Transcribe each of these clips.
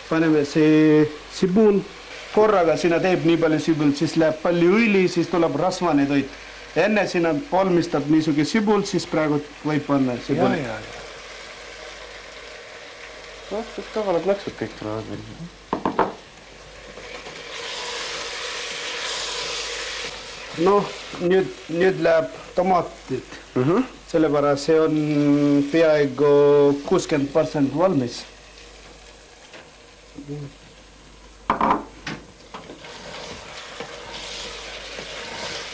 paneme see sibul, korraga sinna teeb nii palju sibul, siis läheb palju õli, siis tuleb rasvane toit. Enne sinna valmistab niisuge sibul, siis praegu võib panna sibuli. Tavalad nõksud kõik tulevad veel. Noh, nüüd läheb tomatid. Sellepärast see on peaaegu 60% valmis.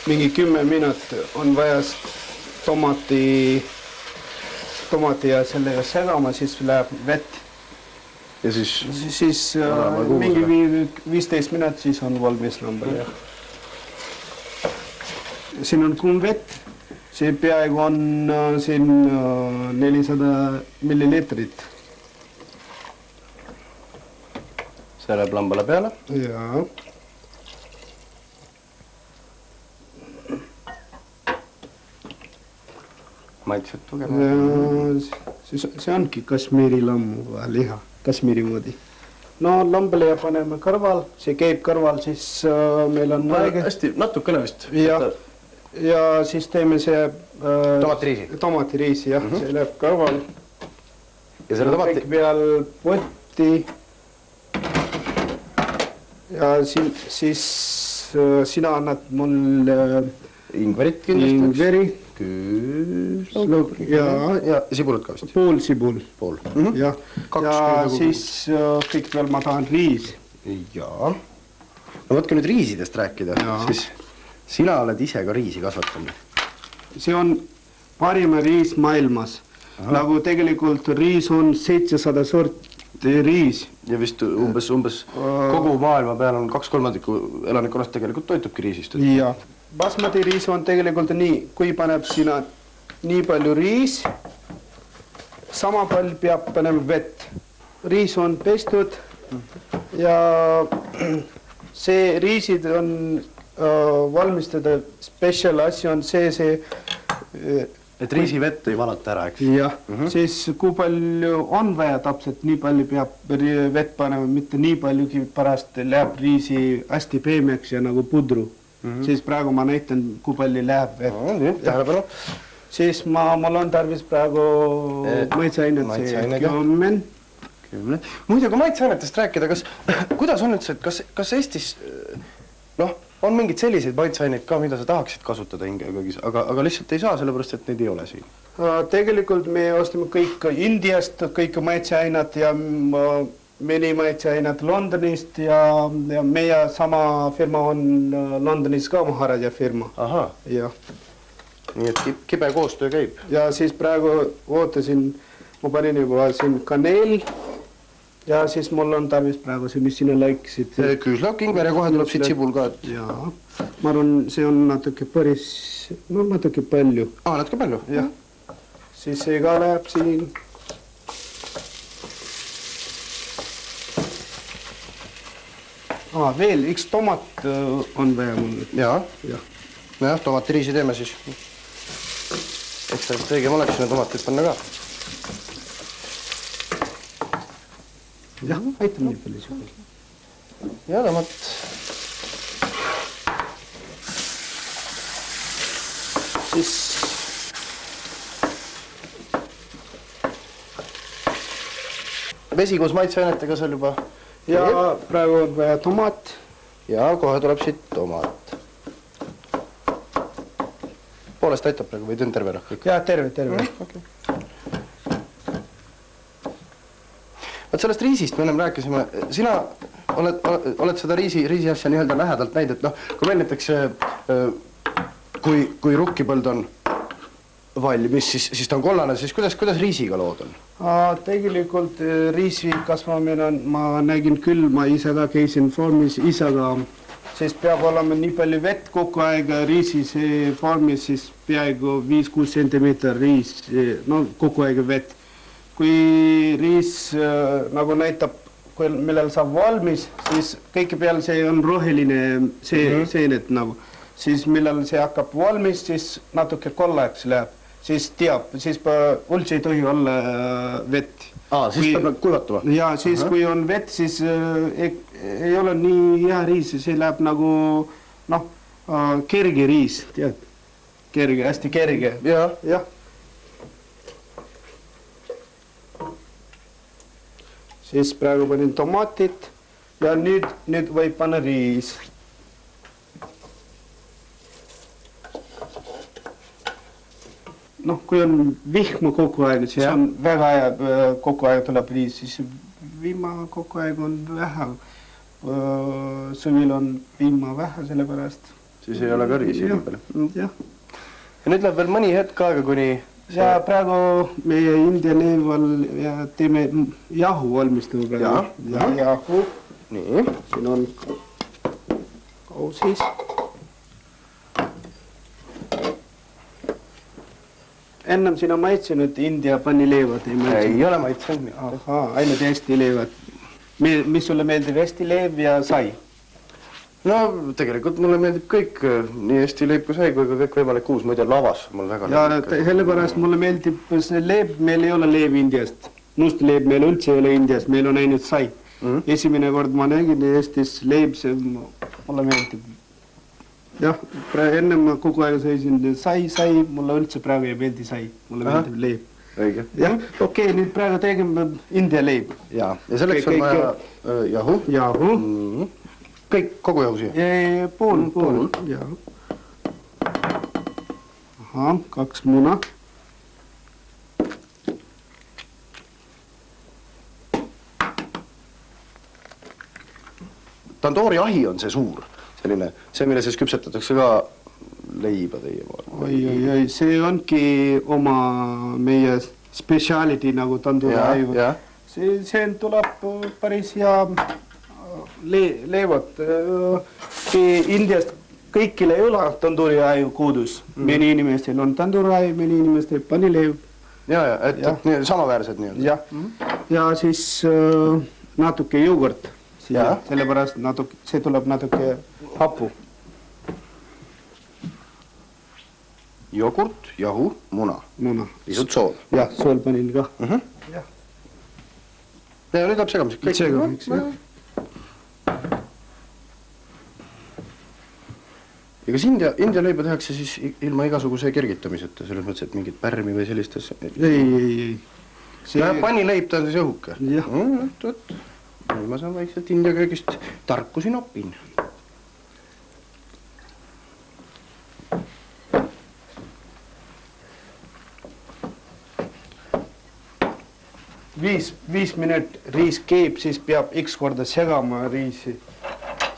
Mingi 10 minut on vaja tomati ja sellega segama, siis läheb vett. Ja siis mingi 15 minut, siis on valmis number. Siin on kuum vett, see peaaegu on siin 400 millilitrit. See läheb lambale peale? Jaa. Maitsed tugevad? See ongi kasmiiri lammu liha, kasmiiri moodi. No lambale ja paneme kõrval, see käib kõrval, siis meil on hästi, natukene vist. Ja siis teeme see tomatiriisi, jah, see läheb kõrval. Ja selle tomati peal potti. Ja siis sina annad mul ingverit kindlasti. Ingveri. Ja sibulut ka vist. Pool sibul. Pool. Ja siis kõik veel ma tahan riis. Jaa. No võtke nüüd riisidest rääkida, siis sina oled ise ka riisi kasvatanud. See on parima riis maailmas. Nagu tegelikult riis on 700 sorti riis. Ja vist umbes kogu maailma peal on 2/3 elanikkonnast tegelikult toitubki riisist. Ja basmati riis on tegelikult nii, kui paneb sina nii palju riis, sama palju peab panema vett. Riis on pestud ja see riisid on valmistada special asi on see et riisivett ei valata ära, eks? Jah, siis kui palju on vaja täpselt, nii palju peab vett panema, mitte nii paljugi pärast läheb riisi hästi peemeks ja nagu pudru. Siis praegu ma näitan, kui palju läheb vett. Siis mul on tarvis praegu maitseainet, see 10. Muide, kui maitseainetest rääkida, kuidas on üldse, kas Eestis on mingid selliseid maitseaineid ka, mida sa tahaksid kasutada hingegagis, aga lihtsalt ei saa, sellepärast, et neid ei ole siin? Tegelikult me ostame kõik Indiast, kõik maitseained ja mõni maitseained Londonist ja meie sama firma on Londonis ka Maharaja firma. Aha. Ja. Nii et kibe koostöö käib. Ja siis praegu ootasin, ma panin juba siin kaneel ja siis mul on tarvis praegu see, mis sina läiksid. Küüslauk, ingver ja kohe tuleb siit sibul ka. Jaa, ma arvan, see on natuke päris, natuke palju. Natuke palju? Jah. Siis see ka läheb siin. Veel üks tomat on vaja mul. Jah, tomatiriisi teeme siis. Eks ta vist õigem oleks sinna tomatit panna ka. Jah, aitab nii palju sibul. Ja tomat. Siis vesi koos maitseainetega seal juba. Ja praegu on vaja tomat. Ja kohe tuleb siit tomat. Poolest aitab praegu või teen terve kõik? Ja terve. Vaat sellest riisist me ennem rääkisime. Sina oled seda riisi asja nii-öelda lähedalt näinud, et kui meil näiteks kui rukkipõld on valmis, siis ta on kollane, siis kuidas riisiga lood on? Tegelikult riisi kasvamine on, ma nägin küll, ma ise ka käisin vormis isaga, siis peab olema nii palju vett kogu aeg riisi see vormis, siis peaaegu 5-6 centimeter riis, kogu aeg vett. Kui riis nagu näitab, millal saab valmis, siis kõike peal see on roheline seened nagu. Siis millal see hakkab valmis, siis natuke kollaks läheb. siis teab, siis üldse ei tohi olla vett. Siis peab kuivatuma? Ja siis kui on vett, siis ei ole nii hea riis, see läheb nagu kerge riis, tead? Kerge, hästi kerge. Jah. Siis praegu panin tomaatid ja nüüd võib panna riis. Kui on vihma kogu aeg, siis on väga hea, kogu aeg tuleb riis, siis vihma kogu aeg on vähe. Suvil on vihma vähe, sellepärast. Siis ei ole ka riisi nii palju. Jah. Ja nüüd läheb veel mõni hetk aega, kuni... Ja praegu meie India leival teeme jahu valmistame praegu. Ja jahu. Nii. Siin on kausis. Ennem sina maitsenud India panileivad ei maitsenud? Ei ole maitsenud. Ahaa, ainult Eesti leivad. Mis sulle meeldib Eesti leiv ja sai? No tegelikult mulle meeldib kõik, nii Eesti leib kui sai, kui ka kõik võimalik uus, muide lavas mul väga ja sellepärast mulle meeldib see leib, meil ei ole leib Indiast. Must leib meil üldse ei ole Indiast, meil on ainult sai. Esimene kord ma nägin Eestis leib, see mulle meeldib. Jah, enne ma kogu aeg sõisin sai, mulle üldse praegu ei meeldi sai, mulle meeldib leib. Õige. Jah, okei, nüüd praegu tegime India leib. Ja selleks on vaja jahu. Jahu. Kõik, kogu jahu siia? Pool. Jah. Aha, 2 muna. Tandoori ahi on see suur, selline, see, mille siis küpsetatakse ka leiba teie poole. Oi, see ongi oma meie speciality nagu tandoori ahi. See tuleb päris hea leivad. Indiast kõikile ei ole tandoori ahi koodus. Mõni inimestel on tandoori ahi, mõni inimestel panileiv. Et samaväärsed nii-öelda. Jah, ja siis natuke jogurt. Sellepärast see tuleb natuke hapu. Jogurt, jahu, muna. Pisut sool. Jah, sool panin ka. Ja nüüd läheb segamiseks. Segamiseks, jah. Ja kas India leiba tehakse siis ilma igasuguse kergitamiseta, selles mõttes, et mingit pärmi või sellist asja? Ei. Panileib ta on siis õhuke? Jah. Ma saan vaikselt India köögist tarkusi nopin. 5 minut riis keeb, siis peab X korda segama riisi.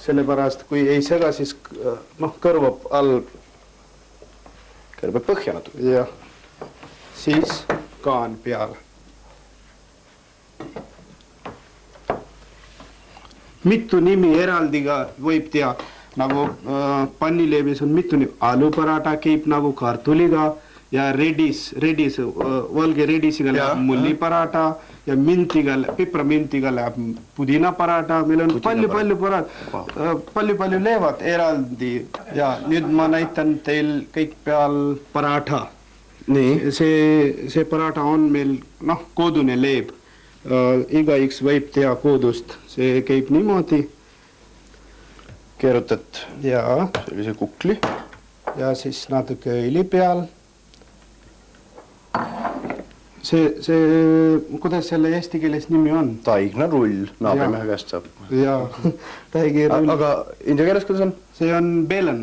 Sellepärast, kui ei sega, siis kõrvab all. Kõrbeb põhja natuke. Jah. Siis kaan peale. Mitu nimi eraldiga võib teha. Nagu pannileibis on mitu nimi. Aluparata keeb nagu kartuliga ja redis, valge redisiga läheb mulliparata ja pipramintiga läheb pudinaparata. Meil on palju leivad eraldi ja nüüd ma näitan teil kõik peal parata. Nii. See parata on meil kodune leib. Igaüks võib teha kodust. See käib niimoodi. Keerutad sellise kukli. Ja siis natuke õli peal. Kuidas selle eesti keeles nimi on? Taignarull, naabrimehe käest saab. Jaa, taigirull. Aga india keeles kuidas on? See on belen.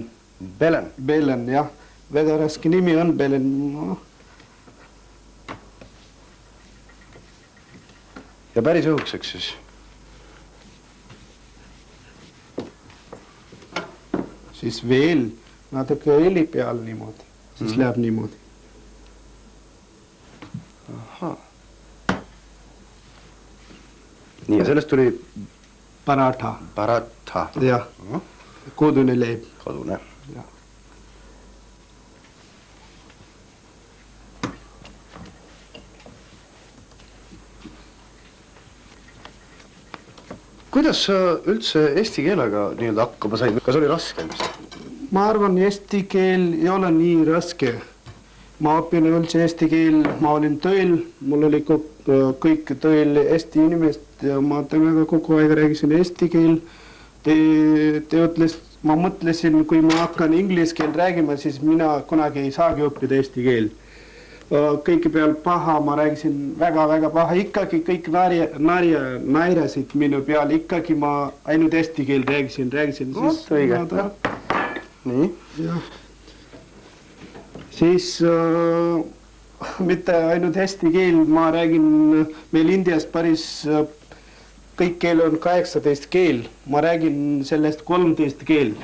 Belen? Belen, jah. Väga raske nimi on belen. Ja päris õhukseks siis? Siis veel natuke õli peal niimoodi. Siis läheb niimoodi. Aha. Nii, ja sellest tuli... Parata. Parata. Jah. Kodune leib. Kodune. Jah. Kuidas sa üldse eesti keelega nii-öelda hakkama said? Kas oli raske? Ma arvan, eesti keel ei ole nii raske. ma õpin üldse eesti keel, ma olin tööl, mul oli kõik tööl eesti inimest ja ma temaga kogu aeg rääkisin eesti keel. Ma mõtlesin, kui ma hakkan inglise keel räägima, siis mina kunagi ei saagi õppida eesti keel. Kõigepealt paha, ma rääkisin väga paha, ikkagi kõik naerasid minu peal, ikkagi ma ainult eesti keel rääkisin. Õige. Nii? Jah. Siis mitte ainult eesti keel, ma räägin meil Indias päris kõik keel on 18 keel, ma räägin sellest 13 keel.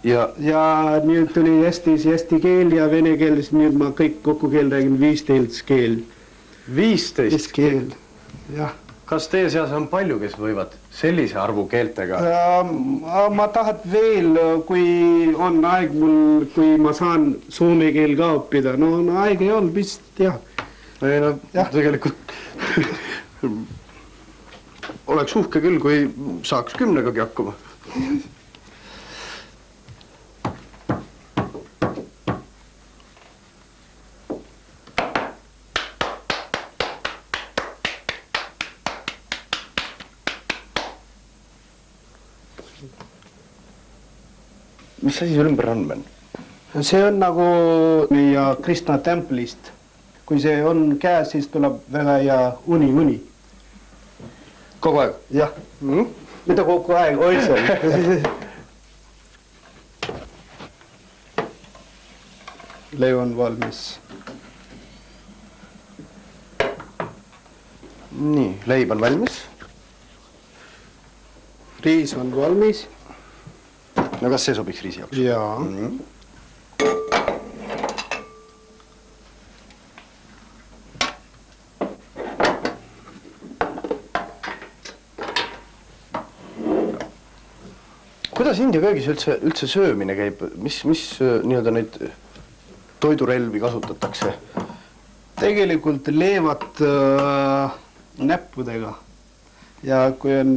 Ja nüüd tuli eesti keel ja vene keel, nüüd ma kõik kokku keel räägin 15 keel. 15 keel, jah. Kas teie seas on palju, kes võivad sellise arvu keeltega? Ma tahan veel, kui on aeg mul, kui ma saan soome keel ka õppida. No aeg ei olnud vist, jah. Ei, no tegelikult oleks uhke küll, kui saaks 10-gagi hakkama. Mis asi sul ümber on, Ben? See on nagu meie Krishna templist. Kui see on käes, siis tuleb väga hea uni. Kogu aeg? Jah. Mida kogu aeg, oisel. Leib on valmis. Nii, leib on valmis. Riis on valmis. No kas see sobiks riisi jaoks? Jaa. Kuidas India köögis üldse söömine käib? Mis nii-öelda neid toidurelvi kasutatakse? Tegelikult leivad näppudega ja kui on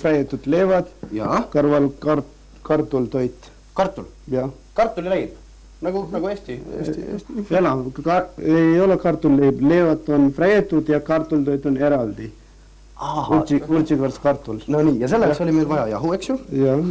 fraietud leivad, kõrval kartultoit. Kartul? Jah. Kartulileib? Nagu Eesti? Ei ole kartulleib, leivad on fraietud ja kartultoit on eraldi. Urtsikvõrts kartul. No nii, ja selleks oli meil vaja jahu, eks ju? Jah.